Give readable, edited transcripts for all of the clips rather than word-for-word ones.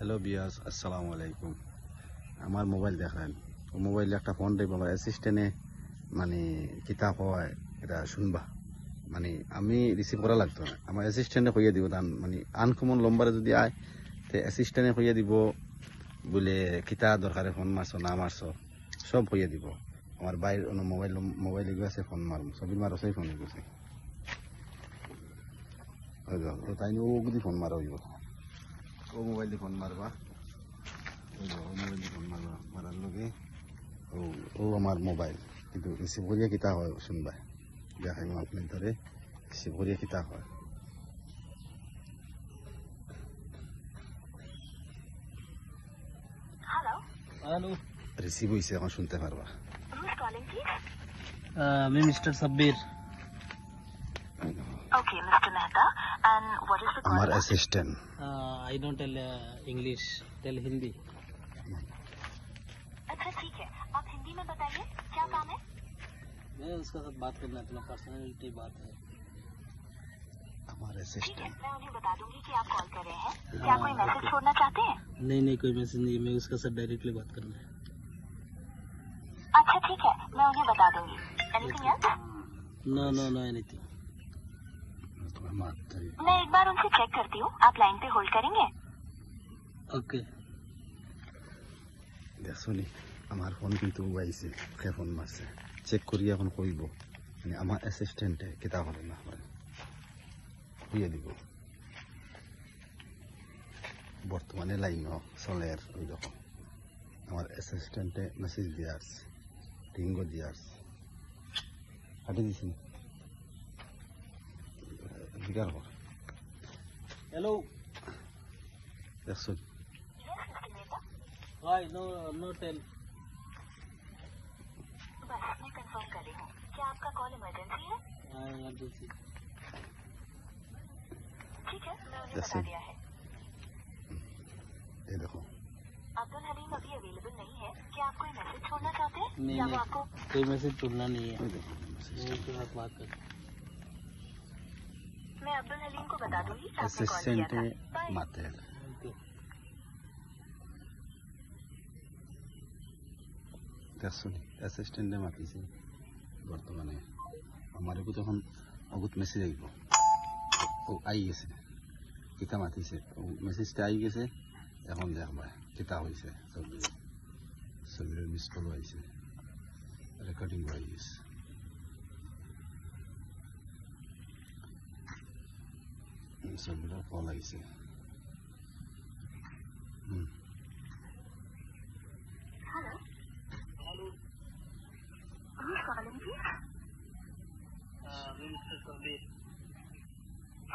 Hello বিয়াস, আসসালামু আলাইকুম। আমার মোবাইল দেখেন, মোবাইলে একটা ফোন টাইপ আমার অ্যাসিস্ট্যান্টে মানে কিতাব হয় এটা শুনবা, মানে আমি রিসিভ করা লাগতো না, আমার অ্যাসিস্ট্যান্টে কইয়া দিব তান মানে আনকমন লম্বারে যদি আয় তে অ্যাসিস্ট্যান্টে কইয়া দিব বলে কিতা দরকারে ফোন মারছো না মারছো সব কইয়া দিব। আমার বাইর মোবাইল এগুলো আছে ফোন মারম সবই মারছই ফোন এগুছে তাই ও যদি ফোন মারা হইব ও মোবাইল দিয়ে ফোন মারবা মোবাইল দিয়ে ফোন মারবা মারার লগে ও আমার মোবাইল কিন্তু রিসিভ করিয়া কিতা হয় শুনবা দেখাই আপনি ধরে রিসিভ করিয়া কিতা হয়। हेलो রিসিভ হয়েছে এখন শুনতে পারবা। मैं mister Sabbir Okay, Mr. Mehta. And what is the call আমার about? Assistant I don't tell English tell Hindi. अच्छा ठीक है, आप हिंदी में बताइए क्या काम है। मैं उसका साथ बात करना है, अपना पर्सनैलिटी बात है। আমার ठीक है, অ্যাসিস্ট্যান্ট मैं उन्हें बता दूंगी कि आप कॉल कर रहे हैं। क्या कोई मैसेज छोड़ना चाहते हैं? नहीं कोई मैसेज नहीं, मैं उसका साथ डायरेक्टली बात करना है। अच्छा ठीक है, मैं उन्हें बता दूंगी। Anything else? Know anything. তোমার মারতে मैं एक बार उनसे चेक करती हूँ, आप लाइन पे होल्ड करेंगे? ओके দেখছনি আমার ফোন কিন্তু আইছে কে ফোন মারছে চেক করি এখন কইব মানে আমার অ্যাসিস্ট্যান্টে কিতা হলো না হয় হইয়া দিব বর্তমানে লাইন চলের ওই রকম আমার অ্যাসিস্ট্যান্টে মেসেজ দিয়ে আসছে রিঙ্গো দিয়ে আসছে কাটি দিছি বিকার কর हेलो দেখছ Yes, Mr. Mehta. Hi no tell. बस मैं कंफर्म कर रही हूँ। क्या आपका कॉल इमरजेंसी है? इमरजेंसी। ठीक है, मैं उन्हें Yes, बता sir. दिया है। এই দেখো अब्दुल हलीम अभी अवेलेबल नहीं है। क्या आप कोई मैसेज छोड़ना चाहते हैं? नहीं या वो नहीं आपको? कोई मैसेज छोड़ना नहीं है, ওই দেখো message मैं उसके साथ बात कर। मैं अब्दुल हलीम को बता दूंगी कि आपने कॉल किया অ্যাসিস্ট্যান্টে था। बाय। মাতের ओके দেখছনি অ্যাসিস্ট্যান্টে মাতিছে বর্তমানে আমারও তখন অগুত মেসেজ আইব ও আই গেছে কিতা মাতিছে ও মেসেজটা আই গেছে এখন দেখবা কিতা হয়েছে ছবির মিস কল আইছে রেকর্ডিং হয়ে গেছে ছবির কল আইছে हेलो। Who's calling please? मैं mister Sabbir.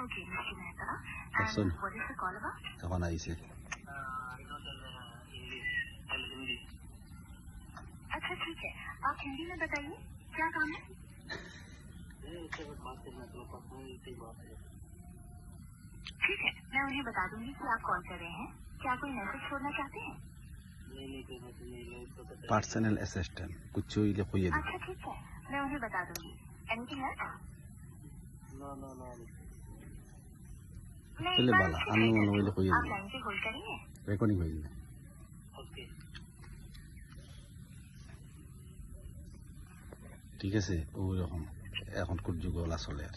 Okay, Mr. Mehta. Person. And what is the call about? তখন আইছে I don't tell English tell Hindi. अच्छा ठीक है, आप हिंदी में बताइए क्या काम है। मैं उसके साथ बात करना है, अपना पर्सनैलिटी बात है। ठीक है, मैं उन्हें बता दूंगी कि आप कॉल कर रहे हैं। क्या कोई मैसेज छोड़ना चाहते हैं? नहीं कोई मैसेज नहीं, मैं उसको साथ পার্সোনাল অ্যাসিস্ট্যান্ট কুচ্ছু হইলে কইয়ে দিব अच्छा ठीक है, मैं उन्हें बता दूंगी। Anything else? नो मैं चले एक बार बाला, उनसे अन्य check मोबाइल करती कोई हूँ। आप नहीं। लाइन पे होल्ड करेंगे? রেকর্ডিং হয়ে যাবে ओके ঠিক আছে ওই রকম এখন খুব যুগলা চলে আর